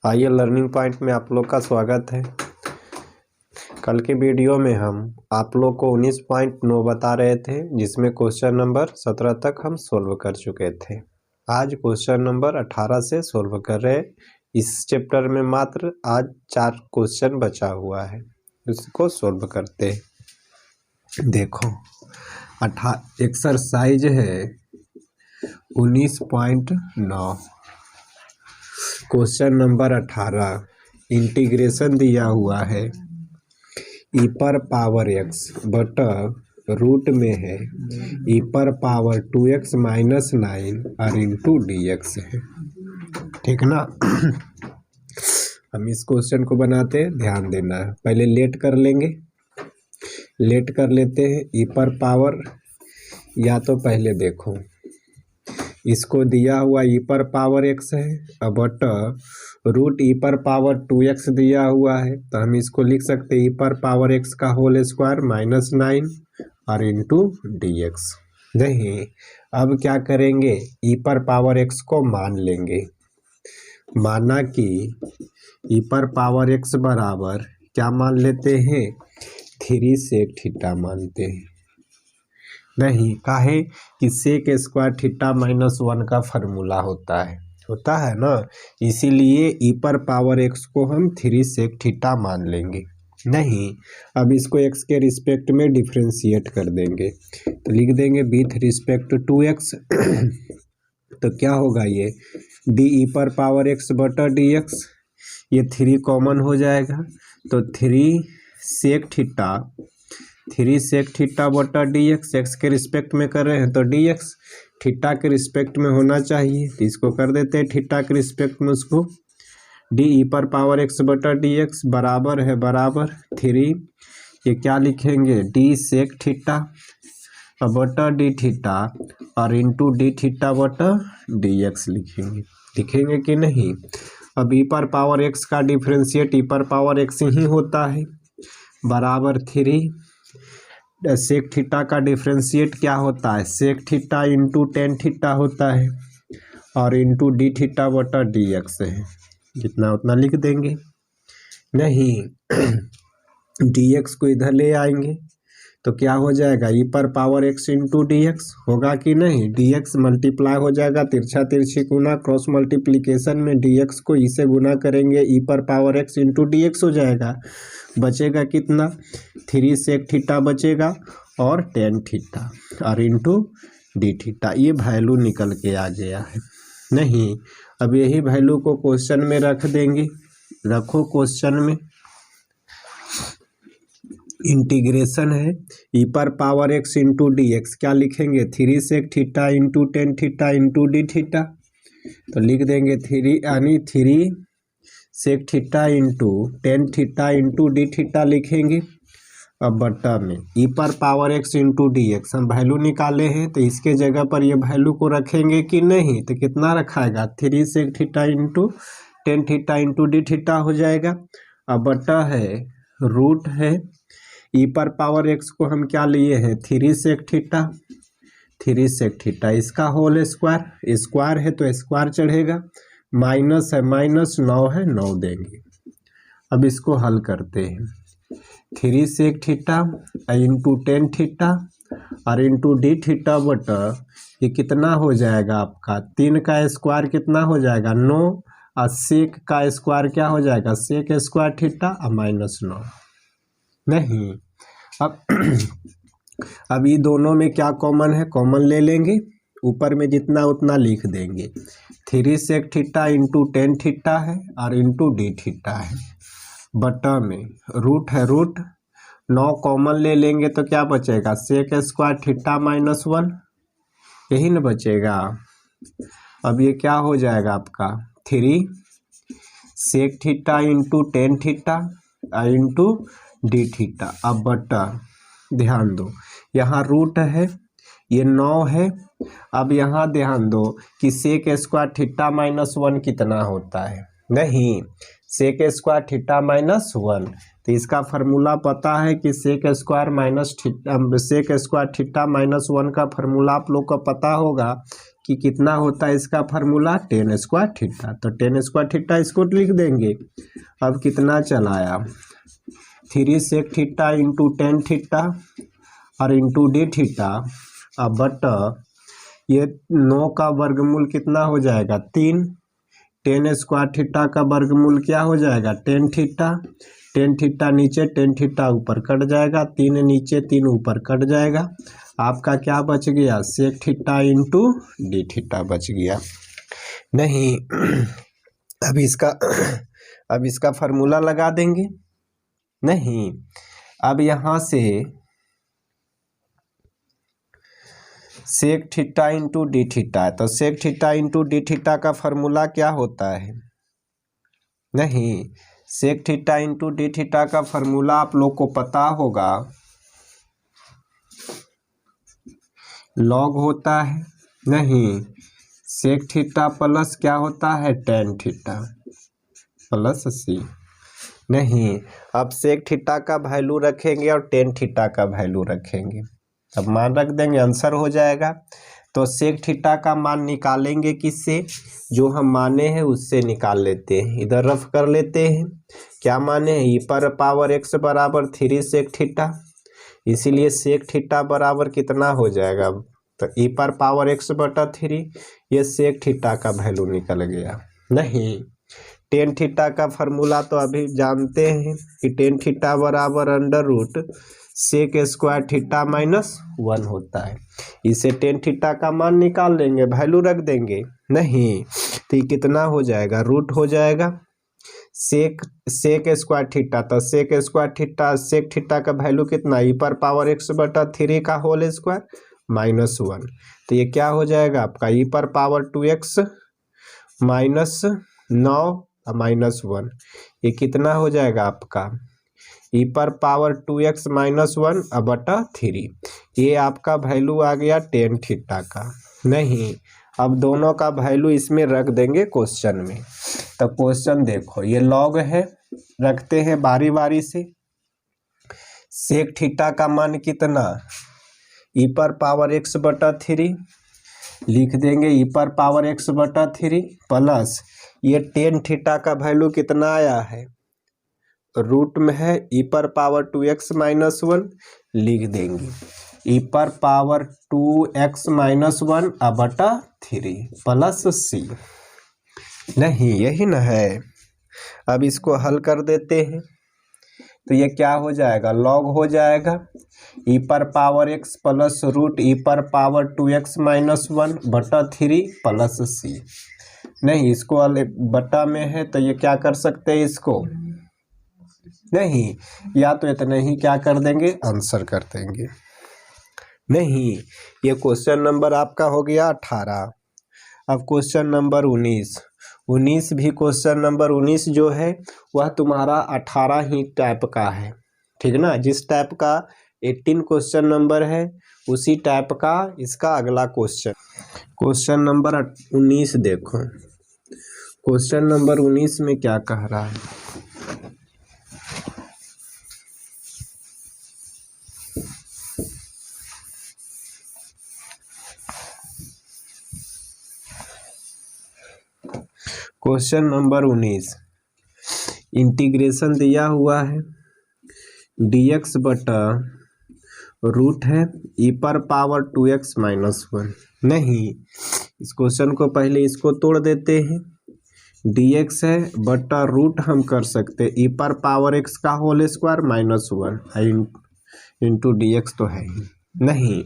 आइए learning point में आप लोग का स्वागत है। कल के वीडियो में हम आप लोग को 19.9 बता रहे थे, जिसमें क्वेश्चन नंबर 17 तक हम सोल्व कर चुके थे। आज क्वेश्चन नंबर 18 से सोल्व कर रहे। इस चैप्टर में मात्र आज 4 क्वेश्चन बचा हुआ है, उसको सोल्व करते। देखो एक्सरसाइज है 19.9, क्वेश्चन नंबर 18। इंटीग्रेशन दिया हुआ है ई पर पावर एक्स बटा रूट में है ई पर पावर 2x माइनस 9 और इंटू डी एक्स है। ठीक ना। हम इस क्वेश्चन को बनाते हैं, ध्यान देना है। पहले लेट कर लेंगे, लेट कर लेते हैं। ई पर पावर, या तो पहले देखो इसको दिया हुआ ई पर पावर एक्स है, अब बटा रूट ई पर पावर 2x दिया हुआ है, तो हम इसको लिख सकते हैं ई पर पावर एक्स का होल स्क्वायर माइनस 9 और इंटू डी एक्स। नहीं, अब क्या करेंगे, ई पर पावर एक्स को मान लेंगे। माना कि ई पर पावर एक्स बराबर क्या मान लेते हैं, 3 सेक थीटा मानते हैं। नहीं, काहे कि सेक स्क्वायर थीटा माइनस 1 का फॉर्मूला होता है ना, इसीलिए ई पर पावर एक्स को हम 3 सेक थीटा मान लेंगे। नहीं, अब इसको एक्स के रिस्पेक्ट में डिफ्रेंशिएट कर देंगे, तो लिख देंगे विथ रिस्पेक्ट टू एक्स। तो क्या होगा, ये डी ई पर पावर एक्स बटा डी एक्स, ये 3 कॉमन हो जाएगा, तो 3 सेक थीटा बटा डी एक्स। एक्स के रिस्पेक्ट में कर रहे हैं तो डी एक्स थीटा के रिस्पेक्ट में होना चाहिए, तो इसको कर देते हैं थीटा के रिस्पेक्ट में उसको। डी ई पर पावर एक्स बटा डी एक्स बराबर 3, ये क्या लिखेंगे, डी सेक थीटा बटा डी थीटा और इंटू डी थीटा बटा डी एक्स लिखेंगे कि नहीं। अब ई पर पावर एक्स का डिफ्रेंशिएट ई पर पावर एक्स ही होता है, बराबर 3 सेक थीटा का डिफ्रेंशिएट क्या होता है, sec theta into tan theta होता है और इंटू डी थीटा बटा डी एक्स है, जितना उतना लिख देंगे। नहीं, डी एक्स को इधर ले आएंगे तो क्या हो जाएगा, ई पर power x into d x होगा कि नहीं। डी एक्स मल्टीप्लाई हो जाएगा, तिरछा तिरछी गुना, क्रॉस मल्टीप्लिकेशन में डी एक्स को ई से गुना करेंगे, ई पर power x into d x हो जाएगा। बचेगा कितना, 3 सेक थीटा बचेगा और टेन थीटा और इंटू डी थीटा। ये वैल्यू निकल के आ गया है। नहीं, अब यही वैल्यू को क्वेश्चन में रख देंगे। रखो क्वेश्चन में, इंटीग्रेशन है ई पर power x into d x, क्या लिखेंगे, 3 sec theta into tan theta into D theta, तो लिख देंगे 3 sec theta into tan theta into D theta लिखेंगे। अब बटा में ई पर power x into d x हम वैल्यू निकाले हैं, तो इसके जगह पर ये वैल्यू को रखेंगे कि नहीं, तो कितना रखाएगा, 3 sec theta into tan theta into D theta हो जाएगा। अब बटा है रूट है ई पर पावर एक्स को हम क्या लिए हैं, 3 सेक थीटा, इसका होल स्क्वायर, स्क्वायर है तो स्क्वायर चढ़ेगा, माइनस है माइनस, 9 है 9 देंगे। अब इसको हल करते हैं, 3 sec theta into tan theta और इंटू डी थीटा बटा ये कितना हो जाएगा आपका, 3 का स्क्वायर कितना हो जाएगा, 9 और सेक का स्क्वायर क्या हो जाएगा, सेक स्क्वायर थीटा और माइनस 9। नहीं, अब ये दोनों में क्या कॉमन है, कॉमन ले लेंगे, ऊपर में जितना उतना लिख देंगे। 3 sec theta into tan theta है और इंटू डी थीटा है, बटा में रूट है रूट, 9 कॉमन ले लेंगे तो क्या बचेगा, सेक स्क्वायर थीटा माइनस 1, यही न बचेगा। अब ये क्या हो जाएगा आपका, 3 sec theta into tan theta into D theta. अब बटा, ध्यान दो यहाँ रूट है, ये 9 है। अब यहाँ ध्यान दो कि सेक स्क्वायर थीटा माइनस 1 कितना होता है, नहीं, सेक स्क्वायर थीटा माइनस 1, तो इसका फार्मूला पता है कि सेक स्क्वायर थीटा माइनस 1 का फार्मूला आप लोग को पता होगा कि कितना होता है इसका फार्मूला टेन स्क्वायर थीटा। तो टेन स्क्वायर थीटा इसको लिख देंगे। अब कितना चलाया 3 sec theta into tan theta और इंटू डी थीटा। अब बट ये 9 का वर्गमूल कितना हो जाएगा 3। टेन स्क्वायर थीटा का वर्गमूल क्या हो जाएगा टेन थीटा। टेन थीटा नीचे टेन थीटा ऊपर कट जाएगा, 3 नीचे 3 ऊपर कट जाएगा। आपका क्या बच गया sec theta into D theta बच गया। नहीं अब इसका फार्मूला लगा देंगे। नहीं, अब यहाँ से sec theta into D theta है, तो sec theta into D theta का फार्मूला क्या होता है। नहीं, sec theta into D theta का फार्मूला आप लोग को पता होगा, लॉग होता है। नहीं, सेक थीटा प्लस क्या होता है टेन थीटा प्लस सी। नहीं, अब सेक थीटा का वैल्यू रखेंगे और टेन थीटा का वैल्यू रखेंगे, अब मान रख देंगे, आंसर हो जाएगा। तो सेक थीटा का मान निकालेंगे किससे, जो हम माने हैं उससे निकाल लेते हैं। इधर रफ कर लेते हैं, क्या माने हैं, ई पर पावर एक्स बराबर 3 सेक थीटा, इसीलिए सेक थीटा बराबर कितना हो जाएगा, तो ई पर पावर एक्स बटा 3, ये सेक थीटा का वैल्यू निकल गया। नहीं, टेन थीटा का फार्मूला तो अभी जानते हैं कि टेन थीटा बराबर under root sec square theta minus 1 होता है। इसे टेन थीटा का मान निकाल लेंगे, वैल्यू रख देंगे। नहीं, तो ये कितना हो जाएगा, रूट हो जाएगा सेक स्क्वायर थीटा, तो sec square theta sec theta का वैल्यू कितना, ई पर पावर एक्स बटा 3 का होल स्क्वायर माइनस 1। तो ये क्या हो जाएगा आपका ई पर पावर 2x माइनस 9 माइनस 1, ये कितना हो जाएगा आपका ई पर पावर 2x माइनस 1 बटा 3। ये आपका वैल्यू आ गया टेन थीटा का। नहीं, अब दोनों का वैल्यू इसमें रख देंगे क्वेश्चन में। तो क्वेश्चन देखो, ये लॉग है, रखते हैं बारी बारी से। सेक थीटा का मान कितना, ई पर पावर x बटा 3 लिख देंगे, ई पर पावर x बटा 3 प्लस ये टेन थीटा का वैल्यू कितना आया है, रूट में है, ई पर पावर 2x माइनस 1 लिख देंगे, ई पर पावर 2x माइनस 1 बटा 3 प्लस सी। नहीं, यही ना है। अब इसको हल कर देते हैं, तो ये क्या हो जाएगा, लॉग हो जाएगा ई पर पावर x प्लस रूट ई पर पावर 2x माइनस 1 बटा 3 प्लस सी। नहीं, इसको बटा में है तो ये क्या कर सकते हैं इसको, नहीं, या तो इतना ही क्या कर देंगे आंसर कर देंगे। नहीं, ये क्वेश्चन नंबर आपका हो गया 18। अब क्वेश्चन नंबर 19 भी क्वेश्चन नंबर 19 जो है वह तुम्हारा 18 ही टाइप का है, ठीक ना। जिस टाइप का 18 क्वेश्चन नंबर है उसी टाइप का इसका अगला क्वेश्चन नंबर 19 देखो। क्वेश्चन नंबर 19 में क्या कह रहा है, क्वेश्चन नंबर 19 इंटीग्रेशन दिया हुआ है dx बटा रूट है ई पर पावर 2x माइनस 1। नहीं, इस क्वेश्चन को पहले इसको तोड़ देते हैं, dx है बटा रूट हम कर सकते ई पर पावर x का whole square minus 1 into dx तो है ही नहीं।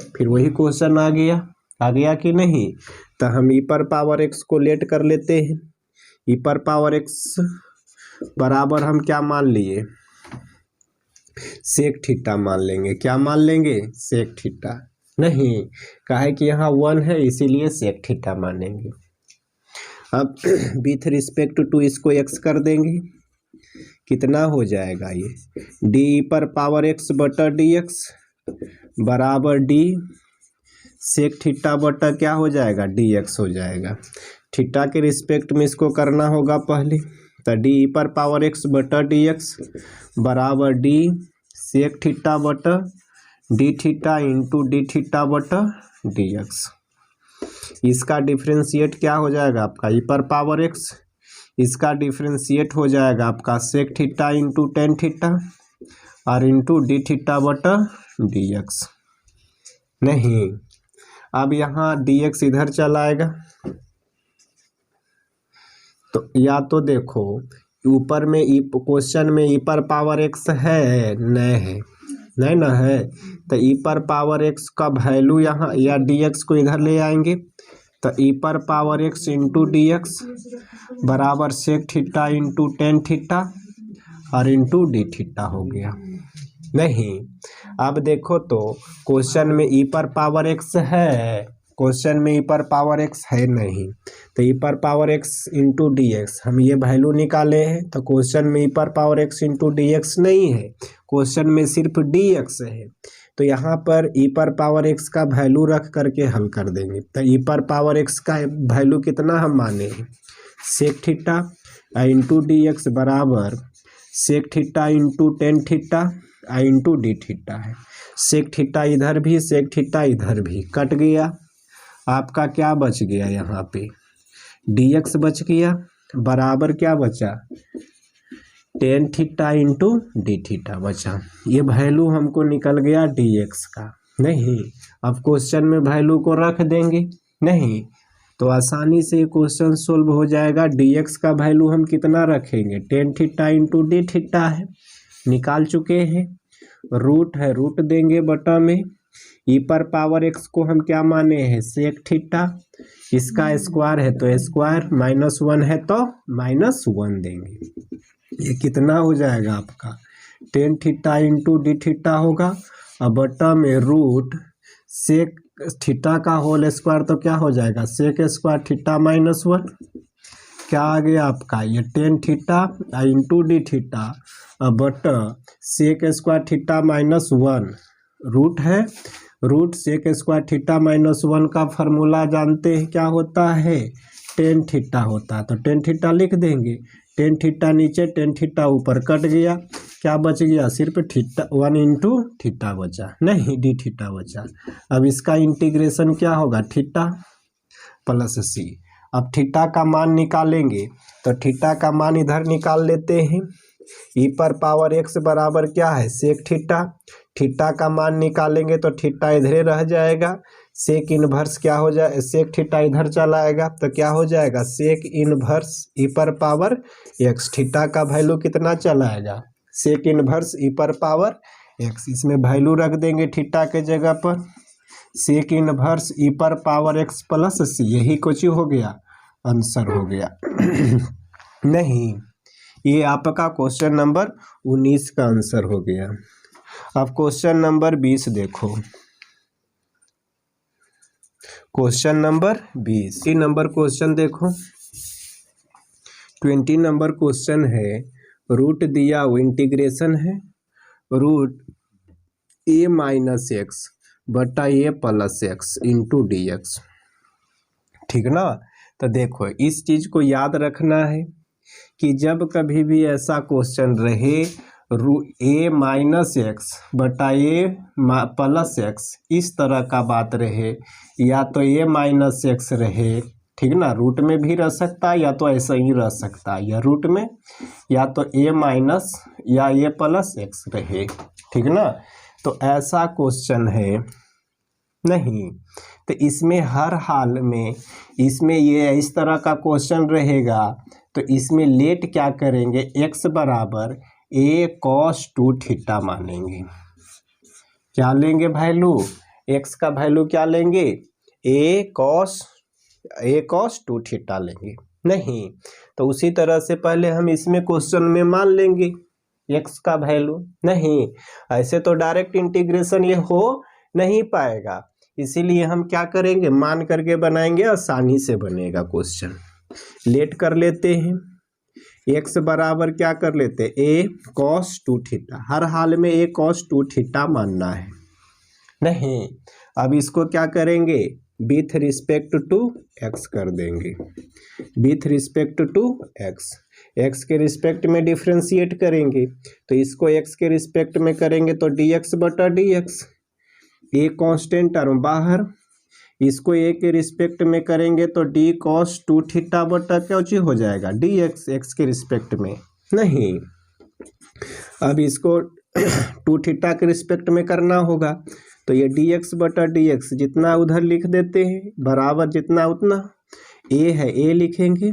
फिर वही क्वेश्चन आ गया कि नहीं, तो हम ई पर पावर x को लेट कर लेते हैं। ई पर पावर x बराबर हम क्या मान लिए, सेक थीटा मान लेंगे। क्या मान लेंगे, सेक थीटा। नहीं, काहे कि यहाँ 1 है इसीलिए सेक थीटा मानेंगे। अब विथ रिस्पेक्ट टू इसको x कर देंगे, कितना हो जाएगा ये डी पर पावर x बटा dx बराबर डी सेक थीटा बटा क्या हो जाएगा dx हो जाएगा। थीटा के रिस्पेक्ट में इसको करना होगा पहले, तो डी पर पावर x बटा dx बराबर डी सेक थीटा बटा D theta into D theta बटा dx। इसका डिफरेंशिएट क्या हो जाएगा आपका ई पर पावर एक्स, इसका डिफरेंशिएट हो जाएगा आपका sec theta into tan theta और इंटू डी थीटा बटा डी एक्स। नहीं, अब यहाँ डी एक्स इधर चला आएगा, तो या तो देखो ऊपर में ई क्वेश्चन में ई पर पावर एक्स है नहीं है, नहीं ना है, तो ई पर पावर एक्स का वैल्यू यहाँ या डी एक्स को इधर ले आएंगे, तो ई पर power x into d x बराबर sec theta into tan theta और इंटू डी थीटा हो गया। नहीं, अब देखो तो क्वेश्चन में ई पर पावर एक्स है, क्वेश्चन में ई पर पावर एक्स है नहीं, तो ई पर power x into d x हम ये वैल्यू निकाले हैं, तो क्वेश्चन में ई पर power x into d x नहीं है, क्वेश्चन में सिर्फ डी एक्स है, तो यहाँ पर ई पर पावर एक्स का वैल्यू रख करके हल कर देंगे। तो ई पर पावर एक्स का वैल्यू कितना हम माने हैं, sec theta into d x बराबर sec theta into tan theta into D theta है। सेक थीटा इधर भी सेक थीटा इधर भी कट गया, आपका क्या बच गया यहाँ पे डी एक्स बच गया, बराबर क्या बचा ten theta into D theta बचा। ये वैल्यू हमको निकल गया डी एक्स का। नहीं, अब क्वेश्चन में वैल्यू को रख देंगे, नहीं तो आसानी से क्वेश्चन सोल्व हो जाएगा। डी एक्स का वैल्यू हम कितना रखेंगे, ten theta into D theta है, निकाल चुके हैं, रूट है रूट देंगे बटा में, ई पर पावर एक्स को हम क्या माने हैं सेक थीटा, इसका स्क्वायर है तो स्क्वायर, माइनस वन है तो माइनस वन देंगे। ये कितना हो जाएगा आपका tan theta into D theta होगा, अब बटा में रूट सेक थीटा का होल स्क्वायर तो क्या हो जाएगा sec square theta minus one, क्या आ गया आपका ये tan theta into D theta, अब बटा sec square theta minus one, root है root sec square theta minus one का फार्मूला जानते हैं क्या होता है टेन थीटा होता है, तो टेन थीटा लिख देंगे, टेन थीटा नीचे टेन थीटा ऊपर कट गया, क्या बच गया सिर्फ थीटा वन इंटू थीटा बचा, नहीं डी थीटा बचा। अब इसका इंटीग्रेशन क्या होगा थीटा प्लस सी, अब थीटा का मान निकालेंगे, तो थीटा का मान इधर निकाल लेते हैं, ई पर पावर एक्स बराबर क्या है सेक थीटा, थीटा का मान निकालेंगे तो थीटा इधरे रह जाएगा, सेक इनवर्स क्या हो जाए सेक थीटा इधर चला आएगा तो क्या हो जाएगा सेक इनवर्स ई पर पावर एक्स, थीटा का वैल्यू कितना चला आएगा सेक इनवर्स ई पर पावर एक्स, इसमें वैल्यू रख देंगे थीटा के जगह पर सेक इनवर्स ई पर पावर एक्स प्लस सी, यही कुछ हो गया आंसर हो गया। नहीं, ये आपका क्वेश्चन नंबर 19 का आंसर हो गया। अब क्वेश्चन नंबर 20 देखो, क्वेश्चन नंबर 20 नंबर क्वेश्चन देखो, 20 नंबर क्वेश्चन है, रूट दिया वो इंटीग्रेशन है रूट ए माइनस एक्स बटा a plus x into d x, ठीक ना। तो देखो इस चीज को याद रखना है कि जब कभी भी ऐसा क्वेश्चन रहे ए माइनस एक्स बटा ए प्लस एक्स इस तरह का बात रहे, या तो ए माइनस एक्स रहे, ठीक ना, रूट में भी रह सकता है या तो ऐसा ही रह सकता है, या रूट में या तो ए माइनस या ए प्लस एक्स रहे, ठीक ना। तो ऐसा क्वेश्चन है नहीं, तो इसमें हर हाल में इसमें ये इस तरह का क्वेश्चन रहेगा, तो इसमें लेट क्या करेंगे एक्स बराबर ए कॉस टू थीटा मानेंगे, क्या लेंगे वैल्यू एक्स का वैल्यू क्या लेंगे ए कॉस टू थीटा लेंगे। नहीं, तो उसी तरह से पहले हम इसमें क्वेश्चन में मान लेंगे एक्स का वैल्यू, नहीं ऐसे तो डायरेक्ट इंटीग्रेशन ये हो नहीं पाएगा, इसीलिए हम क्या करेंगे मान करके बनाएंगे, आसानी से बनेगा क्वेश्चन। लेट कर लेते हैं, एक्स बराबर क्या कर लेते हैं ए कॉस टू थीटा, हर हाल में ए कॉस टू थीटा मानना है। नहीं, अब इसको क्या करेंगे विथ रिस्पेक्ट टू एक्स कर देंगे, with respect to x, x के रिस्पेक्ट में डिफ्रेंशिएट करेंगे, तो इसको एक्स के रिस्पेक्ट में करेंगे तो डी एक्स बटा D x, a constant term बाहर, इसको ए के रिस्पेक्ट में करेंगे तो डी कॉस 2 थीटा बटा क्या चीज हो जाएगा डी एक्स, एक्स के रिस्पेक्ट में नहीं। अब इसको 2 थीटा के रिस्पेक्ट में करना होगा तो ये डी एक्स बटा डी एक्स जितना उधर लिख देते हैं बराबर जितना उतना, ए है ए लिखेंगे,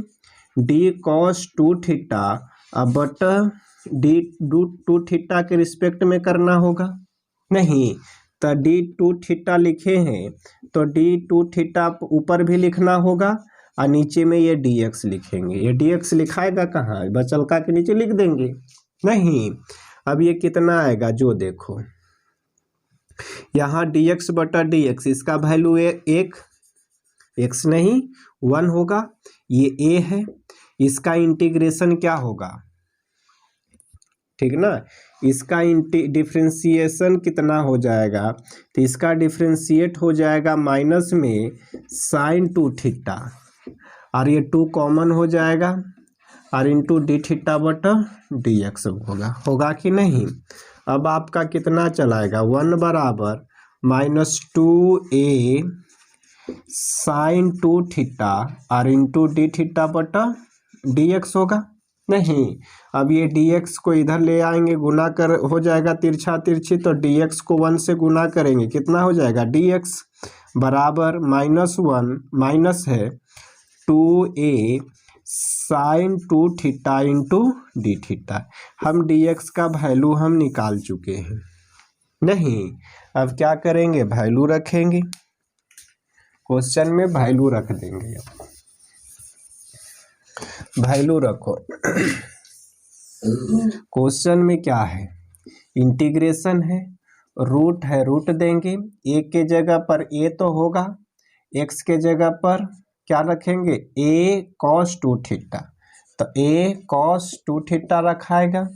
डी कॉस 2 थीटा अब बटा डी 2 थीटा के रिस्पेक्ट में करना होगा नहीं, तो डी 2 थीटा लिखे हैं तो डी 2 थीटा ऊपर भी लिखना होगा और नीचे में ये डी एक्स लिखेंगे। ये डी एक्स लिखाएगा कहाँ, बचलका के नीचे लिख देंगे नहीं। अब ये कितना आएगा जो देखो यहाँ डी एक्स बटा डी एक्स, इसका वैल्यू एक एक्स नहीं 1 होगा, ये ए है, इसका इंटीग्रेशन क्या होगा ठीक ना, इसका डिफ्रेंशिएशन कितना हो जाएगा, तो इसका डिफ्रेंशिएट हो जाएगा माइनस में साइन 2 थीटा और ये 2 कॉमन हो जाएगा और इंटू डी थीटा बटा डी एक्स होगा कि नहीं। अब आपका कितना चलाएगा 1 बराबर माइनस 2a साइन 2 थीटा और इंटू डी थीटा बटा डी एक्स होगा नहीं। अब ये dx को इधर ले आएंगे गुना कर हो जाएगा तिरछा तिरछी, तो dx को 1 से गुना करेंगे कितना हो जाएगा dx बराबर -1 माइनस है 2a sine 2 theta into D theta. हम dx का वैल्यू हम निकाल चुके हैं नहीं। अब क्या करेंगे वैल्यू रखेंगे, क्वेश्चन में वैल्यू रख देंगे, वैल्यू रखो। क्वेश्चन में क्या है इंटीग्रेशन है, रूट है रूट देंगे, ए के जगह पर ए तो होगा, एक्स के जगह पर क्या रखेंगे ए कॉस 2 थीटा, तो ए कॉस 2 थीटा रखाएगा।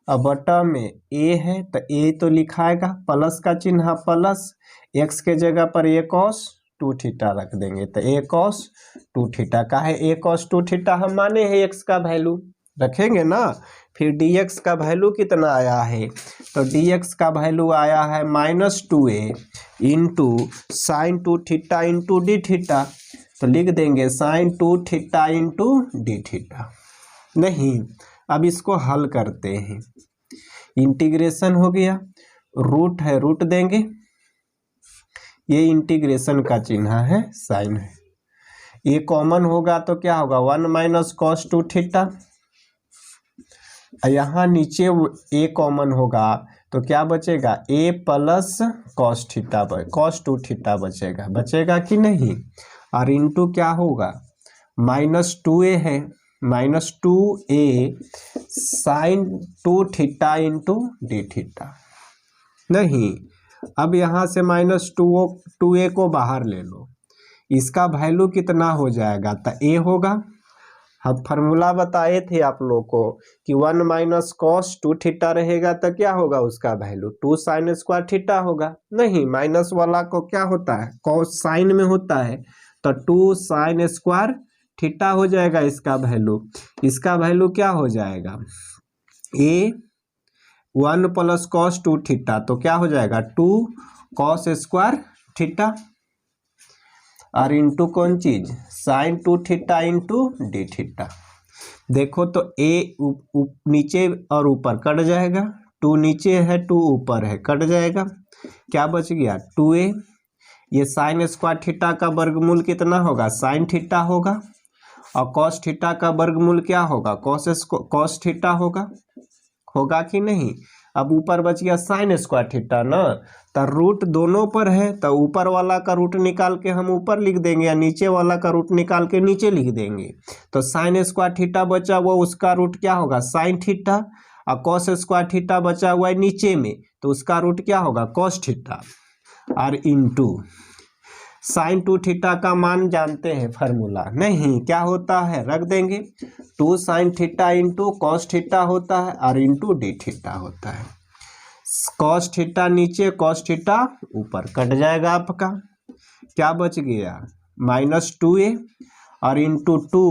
अब बटा में ए है तो ए तो लिखाएगा प्लस का चिन्ह प्लस, एक्स के जगह पर ए कॉस 2 थीटा रख देंगे तो ए कॉस 2 थीटा का है, ए कॉस 2 थीटा हम माने हैं एक्स का वैल्यू रखेंगे ना। फिर dx का वैल्यू कितना आया है, तो dx का वैल्यू आया है -2a into sine 2 theta into D theta, तो लिख देंगे sine 2 theta into D theta नहीं। अब इसको हल करते हैं, इंटीग्रेशन हो गया, रूट है रूट देंगे, ये इंटीग्रेशन का चिन्ह है साइन है, ये कॉमन होगा तो क्या होगा 1 माइनस कॉस 2 थीटा, यहाँ नीचे ए कॉमन होगा तो क्या बचेगा a plus cos theta cos 2 theta बचेगा कि नहीं, और इंटू क्या होगा -2a है -2a sine 2 theta into D theta नहीं। अब यहाँ से -2a को बाहर ले लो, इसका वैल्यू कितना हो जाएगा तो ए होगा। हम फार्मूला बताए थे आप लोग को कि 1 माइनस कॉस 2 थीटा रहेगा तो क्या होगा उसका वैल्यू 2 साइन स्क्वायर थीटा होगा नहीं, माइनस वाला को क्या होता है कॉस साइन में होता है तो 2 साइन स्क्वायर थीटा हो जाएगा इसका वैल्यू। इसका वैल्यू क्या हो जाएगा ए 1 प्लस कॉस 2 थीटा, तो क्या हो जाएगा 2 कॉस स्क्वायर थीटा और इंटू कौन चीज sine 2 theta into D theta. देखो तो ए नीचे और ऊपर कट जाएगा, 2 नीचे है 2 ऊपर है कट जाएगा, क्या बच गया 2a। ये साइन स्क्वायर थीटा का वर्गमूल कितना होगा साइन थीटा होगा, और कॉस थीटा का वर्गमूल क्या होगा कॉस थीटा होगा कि नहीं। अब ऊपर बच गया साइन स्क्वायर थीटा ना, तो रूट दोनों पर है तो ऊपर वाला का रूट निकाल के हम ऊपर लिख देंगे या नीचे वाला का रूट निकाल के नीचे लिख देंगे। तो साइन स्क्वायर थीटा बचा हुआ उसका रूट क्या होगा साइन थीटा, और कॉस स्क्वायर थीटा बचा हुआ है नीचे में तो उसका रूट क्या होगा कॉस थीटा, और इंटू साइन 2 थीटा का मान जानते हैं फार्मूला नहीं, क्या होता है रख देंगे 2 sign theta into cos theta होता है और इंटू डी थीटा होता है। कॉस थीटा नीचे कॉस थीटा ऊपर कट जाएगा आपका, क्या बच गया -2a और into 2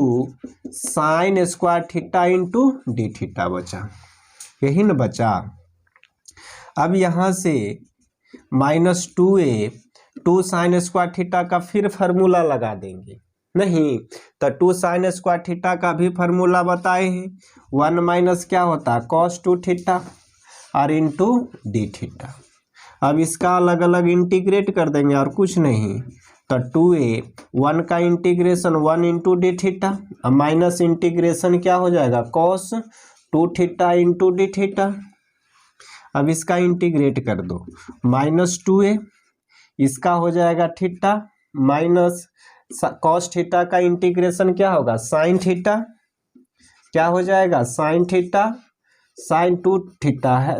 sine square theta into D theta बचा, यही न बचा। अब यहाँ से -2a 2 साइन स्क्वायर थीटा का फिर फार्मूला लगा देंगे, नहीं तो 2 साइन स्क्वायर थीटा का भी फार्मूला बताए हैं, 1 माइनस क्या होता है कॉस 2 थीटा और इंटू डी थीटा। अब इसका अलग अलग इंटीग्रेट कर देंगे और कुछ नहीं, तो 2a 1 का इंटीग्रेशन 1 इंटू डी थीटा, अब माइनस इंटीग्रेशन क्या हो जाएगा cos 2 theta into D theta. अब इसका इंटीग्रेट कर दो, माइनस 2a इसका हो जाएगा थीटा माइनस कॉस थीटा का इंटीग्रेशन क्या होगा साइन थीटा, क्या हो जाएगा साइन थीटा, साइन 2 थीटा है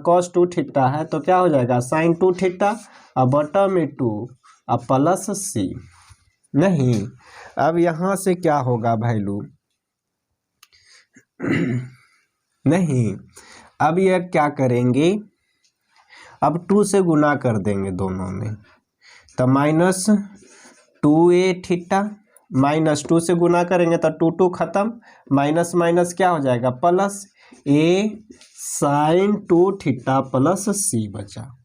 कॉस 2 थीटा है तो क्या हो जाएगा साइन 2 थीटा, अब बटा में 2 अब प्लस c। नहीं अब यहाँ से क्या होगा वैल्यू नहीं, अब यह क्या करेंगे, अब 2 से गुना कर देंगे दोनों में, तो माइनस 2a थीटा माइनस 2 से गुना करेंगे तो 2 2 खत्म, माइनस माइनस क्या हो जाएगा plus a sine 2 theta plus c बचा।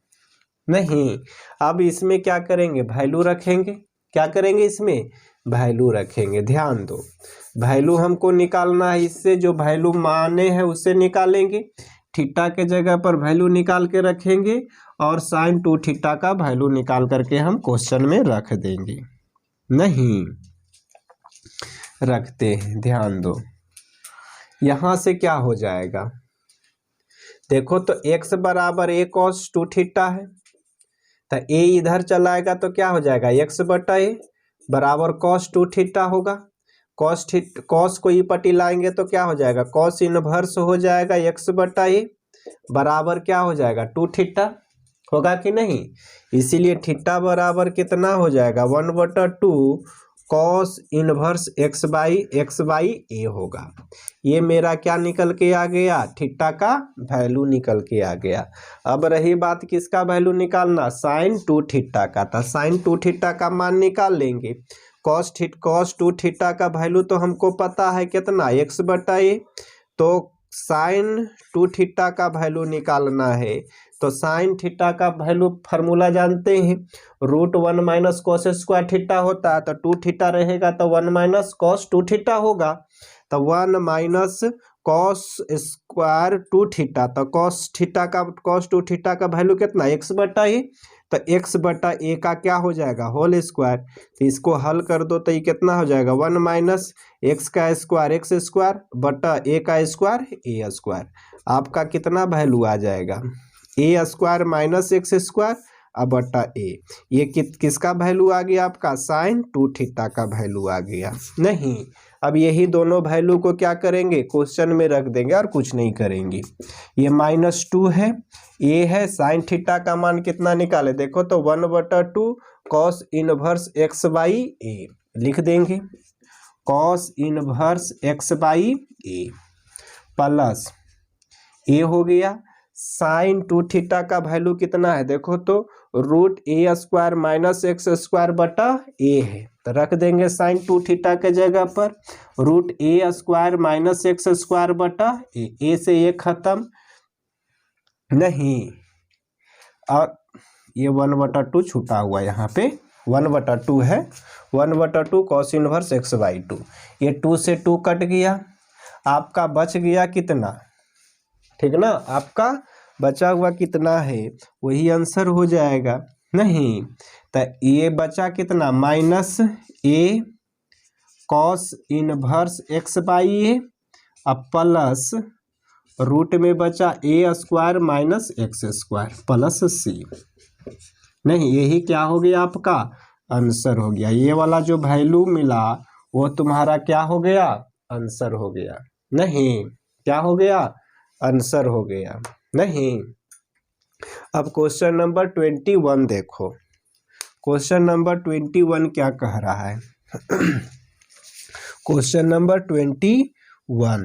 नहीं अब इसमें क्या करेंगे वैल्यू रखेंगे, क्या करेंगे इसमें वैल्यू रखेंगे, ध्यान दो वैल्यू हमको निकालना है, इससे जो वैल्यू माने हैं उससे निकालेंगे, थीटा के जगह पर वैल्यू निकाल के रखेंगे और साइन 2 थीटा का वैल्यू निकाल करके हम क्वेश्चन में रख देंगे। नहीं रखते हैं, ध्यान दो यहाँ से क्या हो जाएगा, देखो तो x बराबर a cos 2 थीटा है, तो a इधर चलाएगा तो क्या हो जाएगा x बटा a बराबर cos 2 थीटा होगा, cos को ई पट्टी लाएंगे तो क्या हो जाएगा cos इनवर्स हो जाएगा x बटा a बराबर क्या हो जाएगा 2 थीटा होगा कि नहीं, इसीलिए थीटा बराबर कितना हो जाएगा 1/2 cos inverse x by a होगा। ये मेरा क्या निकल के आ गया थीटा का वैल्यू निकल के आ गया। अब रही बात किसका वैल्यू निकालना साइन 2 थीटा का, था साइन 2 थीटा का मान निकाल लेंगे, cos 2 थीटा का वैल्यू तो हमको पता है कितना x बटा a, तो साइन 2 थीटा का वैल्यू निकालना है, तो साइन थीटा का वैल्यू फार्मूला जानते हैं √1 माइनस कॉस स्क्वायर थीटा होता है, तो 2 थीटा रहेगा तो 1 माइनस कॉस 2 थीटा होगा, तो 1 माइनस कॉस स्क्वायर 2 थीटा, तो कॉस 2 थीटा का वैल्यू कितना x बटा ए, तो x बटा ए का क्या हो जाएगा होल स्क्वायर, तो इसको हल कर दो तो ये कितना हो जाएगा 1 माइनस एक्स का स्क्वायर x स्क्वायर बटा ए का स्क्वायर ए स्क्वायर, आपका कितना वैल्यू आ जाएगा ए स्क्वायर माइनस एक्स स्क्वायर अब बटा ए, ये किसका वैल्यू आ गया आपका साइन 2 थीटा का वैल्यू आ गया। नहीं अब यही दोनों वैल्यू को क्या करेंगे क्वेश्चन में रख देंगे और कुछ नहीं करेंगे, ये -2 है ए है साइन थीटा का मान कितना निकाले देखो तो 1/2 cos inverse x by a लिख देंगे, cos inverse x by a plus a हो गया साइन 2 थीटा का वैल्यू कितना है देखो तो √a² माइनस एक्स स्क्वायर बटा ए है, तो रख देंगे साइन 2 थीटा के जगह पर √a² माइनस एक्स स्क्वायर बटा ए से ये खत्म, नहीं और ये 1/2 छूटा हुआ यहाँ पे 1/2 है 1/2 कॉस इनवर्स x बाई 2, ये 2 से 2 कट गया, आपका बच गया कितना, ठीक ना, आपका बचा हुआ कितना है वही आंसर हो जाएगा। नहीं तो ये बचा कितना minus a cos inverse x by a अब प्लस रूट में बचा a² minus x square plus c, नहीं यही क्या हो गया आपका आंसर हो गया, ये वाला जो वैल्यू मिला वो तुम्हारा क्या हो गया आंसर हो गया, नहीं क्या हो गया आंसर हो गया। नहीं अब क्वेश्चन नंबर 21 देखो, क्वेश्चन नंबर 21 क्या कह रहा है क्वेश्चन नंबर 21,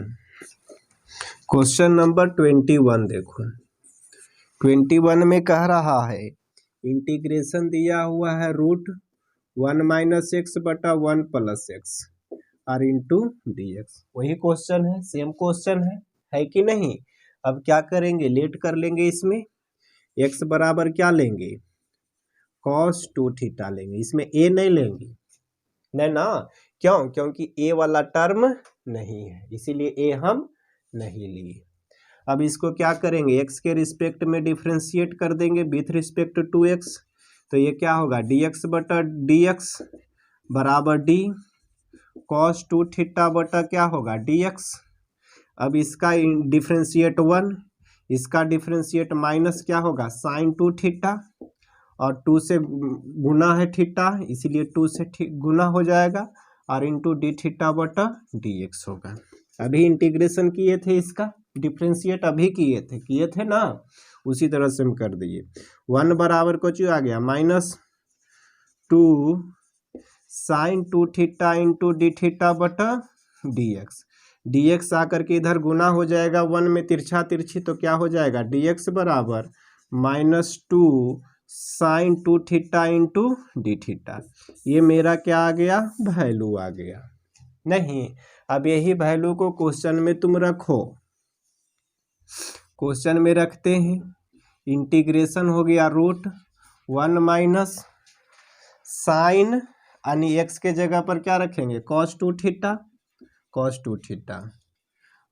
क्वेश्चन नंबर 21 देखो 21 में कह रहा है इंटीग्रेशन दिया हुआ है √1 माइनस एक्स बटा 1 प्लस एक्स और इंटू डी एक्स, वही क्वेश्चन है सेम क्वेश्चन है कि नहीं। अब क्या करेंगे लेट कर लेंगे, इसमें x बराबर क्या लेंगे कॉस 2 थीटा लेंगे, इसमें ए नहीं लेंगे, नहीं ना, क्यों? क्योंकि ए वाला टर्म नहीं है, इसीलिए ए हम नहीं लिए। अब इसको क्या करेंगे, एक्स के रिस्पेक्ट में डिफ्रेंशिएट कर देंगे विथ रिस्पेक्ट टू एक्स, तो ये क्या होगा, डी एक्स बटा डी एक्स बराबर डी कॉस 2 थीटा बटा क्या होगा, डी एक्स। अब इसका डिफ्रेंशिएट 1, इसका डिफ्रेंशिएट माइनस क्या होगा, साइन 2 थीटा, और 2 से गुना है थीटा, इसीलिए 2 से गुना हो जाएगा, और इंटू डी थीटा बटा डी एक्स होगा। अभी इंटीग्रेशन किए थे, इसका डिफ्रेंशिएट अभी किए थे ना, उसी तरह से हम कर दिए। 1 बराबर कुछ आ गया -2 sine 2 theta into D theta बटा डी एक्स। डी एक्स आकर के इधर गुना हो जाएगा 1 में, तिरछा तिरछी, तो क्या हो जाएगा, डी एक्स बराबर -2 sine 2 theta into D theta. ये मेरा क्या आ गया, वैल्यू आ गया। नहीं, अब यही वैल्यू को क्वेश्चन में तुम रखो, क्वेश्चन में रखते हैं, इंटीग्रेशन हो गया √1 माइनस साइन, यानी एक्स के जगह पर क्या रखेंगे, cos 2 थीटा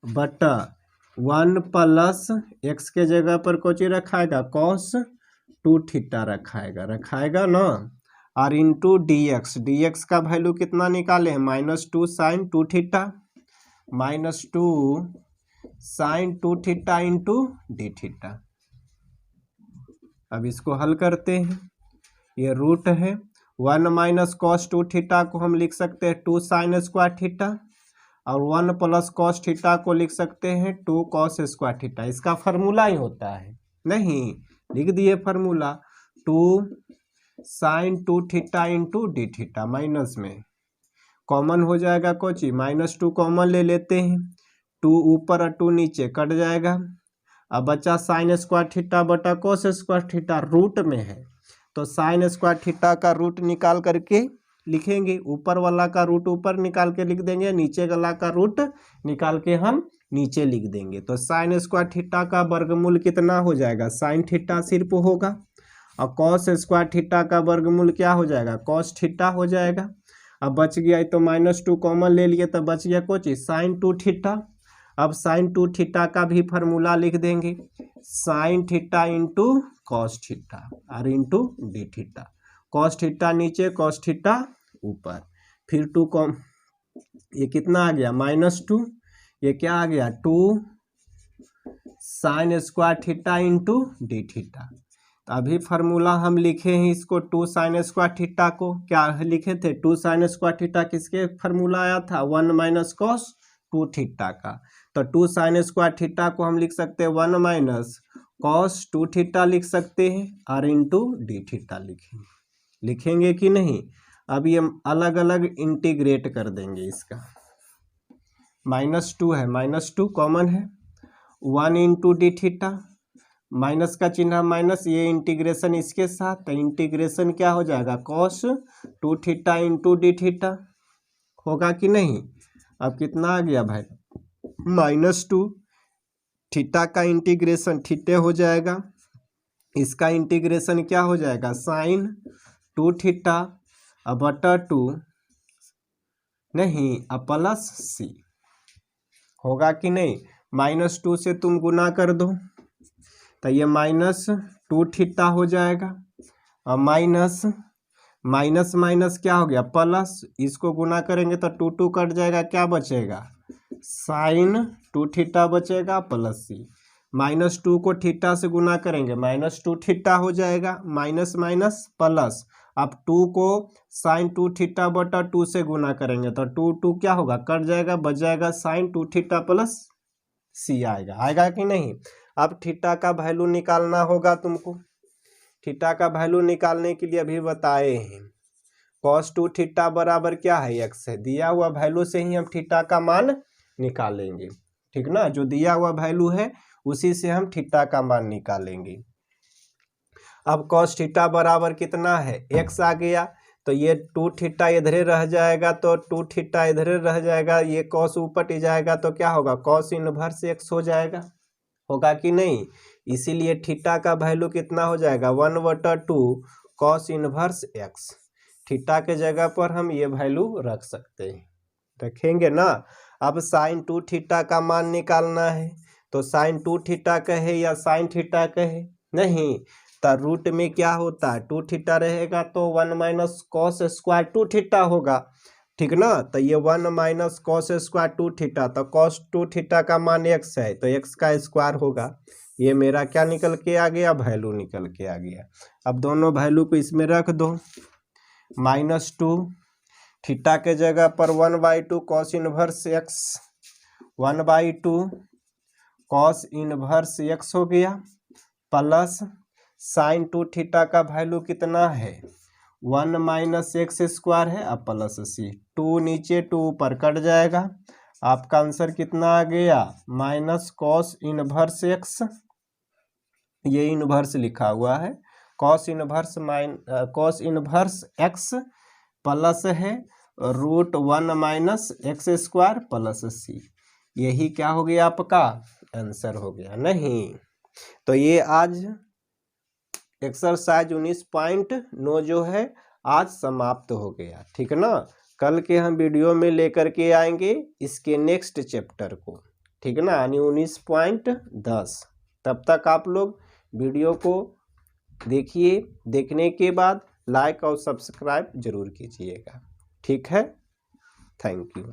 बटा 1 प्लस एक्स के जगह पर कुछ रखाएगा, cos 2 थीटा रखाएगा ना, और इंटू डी एक्स का वैल्यू कितना निकाले हैं, -2 sine 2 theta, -2 sine 2 theta into D theta. अब इसको हल करते हैं, ये रूट है 1 माइनस कॉस 2 थीटा को हम लिख सकते हैं 2 साइन स्क्वायर थीटा, और 1 प्लस कॉस थीटा को लिख सकते हैं 2 कॉस स्क्वायर थीटा। इसका फार्मूला ही होता है, नहीं लिख दिए formula, 2 sine 2 theta into D theta, minus में कॉमन हो जाएगा कोची, -2 कॉमन ले लेते हैं, 2 ऊपर और 2 नीचे कट जाएगा। अब बचा साइन स्क्वायर थीटा बटा कोस स्क्वायर थीटा, रूट में है तो साइन स्क्वायर थीटा का रूट निकाल करके लिखेंगे, ऊपर वाला का रूट ऊपर निकाल के लिख देंगे, नीचे वाला का रूट निकाल के हम नीचे लिख देंगे। तो साइन स्क्वायर थीटा का वर्गमूल कितना हो जाएगा, साइन थीटा सिर्फ होगा, और कॉस स्क्वायर थीटा का वर्गमूल क्या हो जाएगा, कॉस थीटा हो जाएगा। अब बच गया तो -2 कॉमन ले लिए, तो बच गया कुछ साइन 2 थीटा। अब साइन 2 थीटा का भी फार्मूला लिख देंगे, sine theta into cos theta और into D theta, cos theta नीचे कॉस थीटा ऊपर, फिर 2 कॉम, ये कितना आ गया -2, ये क्या आ गया 2 sine square theta into D theta. तो अभी फार्मूला हम लिखे हैं इसको, 2 साइन स्क्वायर थीटा को क्या लिखे थे, 2 साइन स्क्वायर थीटा किसके फार्मूला आया था, 1 माइनस कॉस 2 थीटा का। तो 2 साइन स्क्वायर थीटा को हम लिख सकते हैं 1 माइनस कॉस 2 थीटा लिख सकते हैं, और इंटू डी थीटा लिखेंगे कि नहीं। अब ये अलग अलग इंटीग्रेट कर देंगे, इसका -2 है, -2 कॉमन है, 1 इंटू डी थीटा, माइनस का चिन्ह माइनस, ये इंटीग्रेशन इसके साथ, तो इंटीग्रेशन क्या हो जाएगा, cos 2 theta into D theta होगा कि नहीं। अब कितना आ गया भाई, -2 थीटा का इंटीग्रेशन थीटे हो जाएगा, इसका इंटीग्रेशन क्या हो जाएगा, साइन 2 थीटा अब बटा 2 नहीं अब प्लस सी होगा कि नहीं। -2 से तुम गुना कर दो तो ये -2 थीटा हो जाएगा, और माइनस माइनस क्या हो गया प्लस, इसको गुना करेंगे तो 2 2 कट जाएगा, क्या बचेगा साइन 2 थीटा बचेगा प्लस सी। -2 को थीटा से गुना करेंगे -2 थीटा हो जाएगा, माइनस माइनस प्लस, अब 2 को साइन 2 थीटा बटा 2 से गुना करेंगे तो 2 2 क्या होगा कट जाएगा, बच जाएगा साइन 2 थीटा प्लस सी आएगा कि नहीं। अब थीटा का वैल्यू निकालना होगा तुमको, थीटा का वैल्यू निकालने के लिए अभी बताए हैं, cos 2 थीटा बराबर क्या है, x है, दिया हुआ वैल्यू से ही हम थीटा का मान निकालेंगे, ठीक ना, जो दिया हुआ वैल्यू है उसी से हम थीटा का मान निकालेंगे। अब cos थीटा बराबर कितना है, x आ गया, तो ये 2 थीटा इधरे रह जाएगा, तो 2 थीटा इधरे रह जाएगा, ये cos ऊपर जाएगा तो क्या होगा cos इनवर्स x हो जाएगा, होगा कि नहीं। इसीलिए थीटा का वैल्यू कितना हो जाएगा 1/2 कॉस इनवर्स एक्स, थीटा के जगह पर हम ये वैल्यू रख सकते हैं, रखेंगे ना। अब साइन 2 थीटा का मान निकालना है, तो साइन 2 थीटा कहे या साइन थीटा कहे, नहीं, तो रूट में क्या होता है 2 थीटा रहेगा तो 1 माइनस कॉस स्क्वायर 2 थीटा होगा, ठीक ना। तो ये 1 माइनस कॉस स्क्वायर 2 थीटा, तो कॉस 2 थीटा का मान x है तो x का स्क्वायर होगा। ये मेरा क्या निकल के आ गया, वैल्यू निकल के आ गया। अब दोनों वैल्यू को इसमें रख दो, -2 थीटा के जगह पर 1/2 cos inverse x, 1/2 cos inverse x हो गया, प्लस साइन 2 थीटा का वैल्यू कितना है 1 माइनस एक्स स्क्वायर है, अब प्लस सी, 2 नीचे 2 ऊपर कट जाएगा, आपका आंसर कितना आ गया माइनस कॉस इनवर्स एक्स, ये इनवर्स लिखा हुआ है, कॉस इनवर्स एक्स प्लस है √1 माइनस एक्स स्क्वायर प्लस सी, यही क्या हो गया आपका आंसर हो गया। नहीं तो ये आज एक्सरसाइज 19.9 जो है आज समाप्त हो गया, ठीक ना। कल के हम वीडियो में लेकर के आएंगे इसके नेक्स्ट चैप्टर को, ठीक ना, यानी 19.10। तब तक आप लोग वीडियो को देखिए, देखने के बाद लाइक और सब्सक्राइब जरूर कीजिएगा, ठीक है। Thank you.